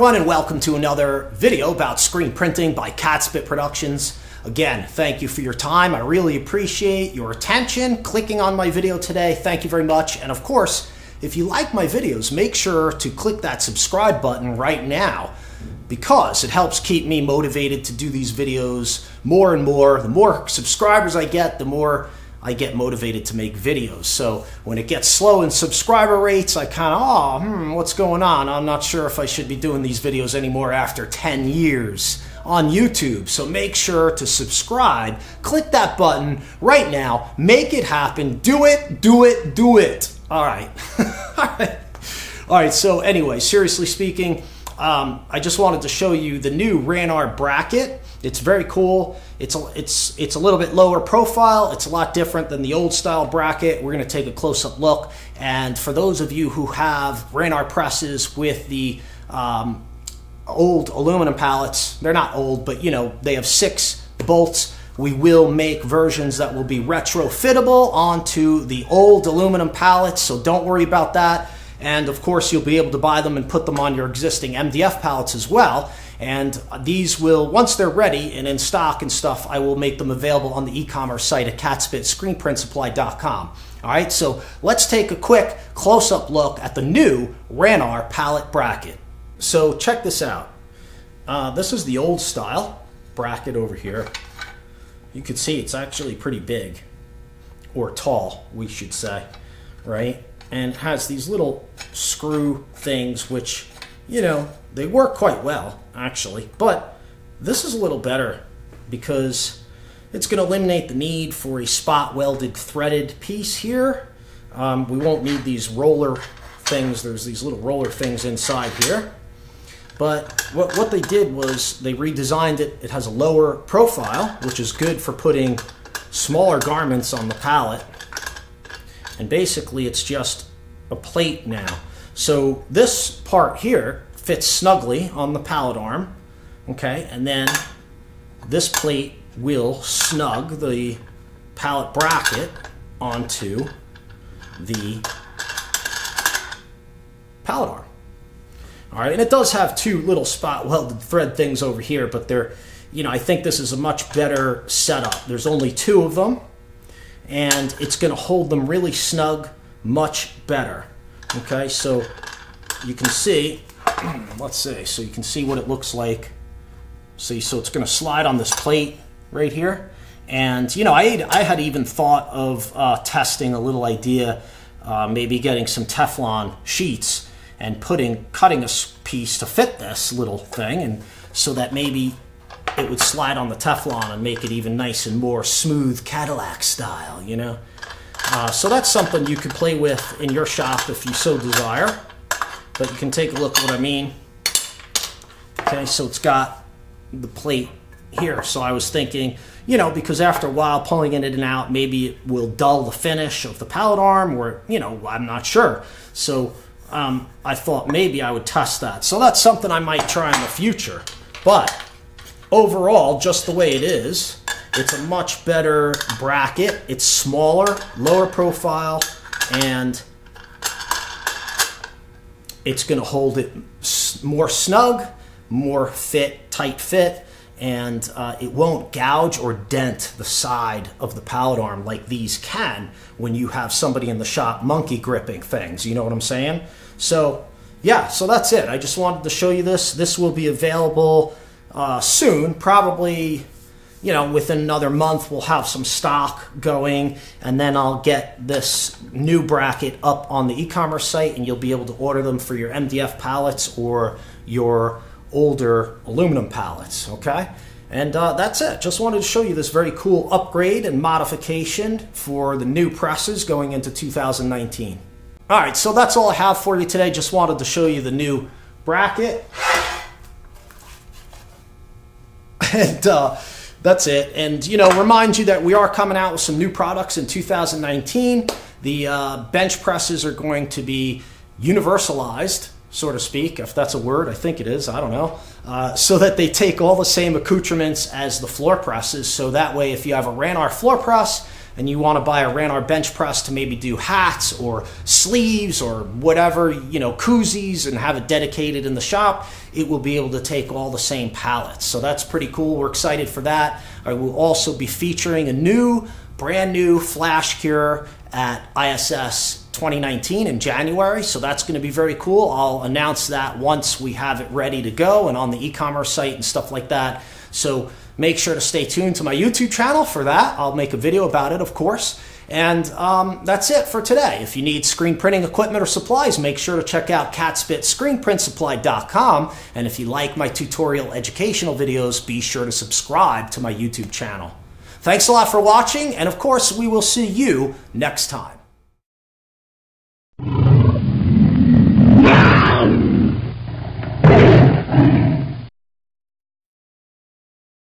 everyone, and welcome to another video about screen printing by Catspit Productions. Again, thank you for your time. I really appreciate your attention, clicking on my video today. Thank you very much. And of course, if you like my videos, make sure to click that subscribe button right now, because it helps keep me motivated to do these videos more and more. The more subscribers I get, the more I get motivated to make videos. So when it gets slow in subscriber rates, I kind of, what's going on? I'm not sure if I should be doing these videos anymore after 10 years on YouTube. So make sure to subscribe. Click that button right now. Make it happen. Do it, do it, do it. All right. All right. So anyway, seriously speaking, I just wanted to show you the new Ranar bracket. It's very cool. It's a little bit lower profile. It's a lot different than the old style bracket. We're going to take a close-up look. And for those of you who have Ranar presses with the old aluminum pallets, they're not old, but you know, they have 6 bolts. We will make versions that will be retrofittable onto the old aluminum pallets, so don't worry about that. And of course, you'll be able to buy them and put them on your existing MDF pallets as well. And these will, once they're ready and in stock and stuff, I will make them available on the e-commerce site at catspitscreenprintsupply.com. All right, so let's take a quick close-up look at the new Ranar pallet bracket. So check this out. This is the old style bracket over here. You can see it's actually pretty big, or tall, we should say, right? And it has these little screw things, which, you know, they work quite well, actually. But this is a little better because it's going to eliminate the need for a spot welded threaded piece here. We won't need these roller things. There's these little roller things inside here. But what they did was they redesigned it. It has a lower profile, which is good for putting smaller garments on the pallet. And basically it's just a plate now. So this part here fits snugly on the pallet arm, okay? And then this plate will snug the pallet bracket onto the pallet arm. All right, and it does have 2 little spot welded thread things over here, but they're, you know, I think this is a much better setup. There's only 2 of them, and it's going to hold them really snug, much better. Okay, so you can see, let's see, so you can see what it looks like. See, so it's going to slide on this plate right here. And, you know, I had even thought of testing a little idea, maybe getting some Teflon sheets and cutting a piece to fit this little thing, and so that maybe it would slide on the Teflon and make it even nice and more smooth Cadillac style, you know. So that's something you could play with in your shop if you so desire. But you can take a look at what I mean. Okay, so it's got the plate here. So I was thinking, you know, because after a while pulling it in and out, maybe it will dull the finish of the pallet arm, or, you know, I'm not sure. So I thought maybe I would test that. So that's something I might try in the future. But overall, just the way it is, it's a much better bracket. It's smaller, lower profile, and it's going to hold it more snug, more tight fit, and it won't gouge or dent the side of the pallet arm like these can when you have somebody in the shop monkey gripping things. You know what I'm saying? So yeah, so that's it. I just wanted to show you this. This will be available soon, probably, you know, within another month we'll have some stock going, and then I'll get this new bracket up on the e-commerce site, and you'll be able to order them for your MDF pallets or your older aluminum pallets, okay? And that's it. Just wanted to show you this very cool upgrade and modification for the new presses going into 2019. All right, so that's all I have for you today. Just wanted to show you the new bracket. And that's it. And, you know, remind you that we are coming out with some new products in 2019. The bench presses are going to be universalized. so to speak, if that's a word. I think it is, I don't know. So that they take all the same accoutrements as the floor presses. So that way, if you have a Ranar floor press and you want to buy a Ranar bench press to maybe do hats or sleeves or whatever, you know, koozies, and have it dedicated in the shop, it will be able to take all the same pallets. So that's pretty cool. We're excited for that. I will also be featuring a brand new flash cure at ISS 2019 in January, so that's going to be very cool. I'll announce that once we have it ready to go and on the e-commerce site and stuff like that. So make sure to stay tuned to my YouTube channel for that. I'll make a video about it, of course. And that's it for today. If you need screen printing equipment or supplies, make sure to check out catspitscreenprintsupply.com. And if you like my tutorial educational videos, be sure to subscribe to my YouTube channel. Thanks a lot for watching, and of course, we will see you next time.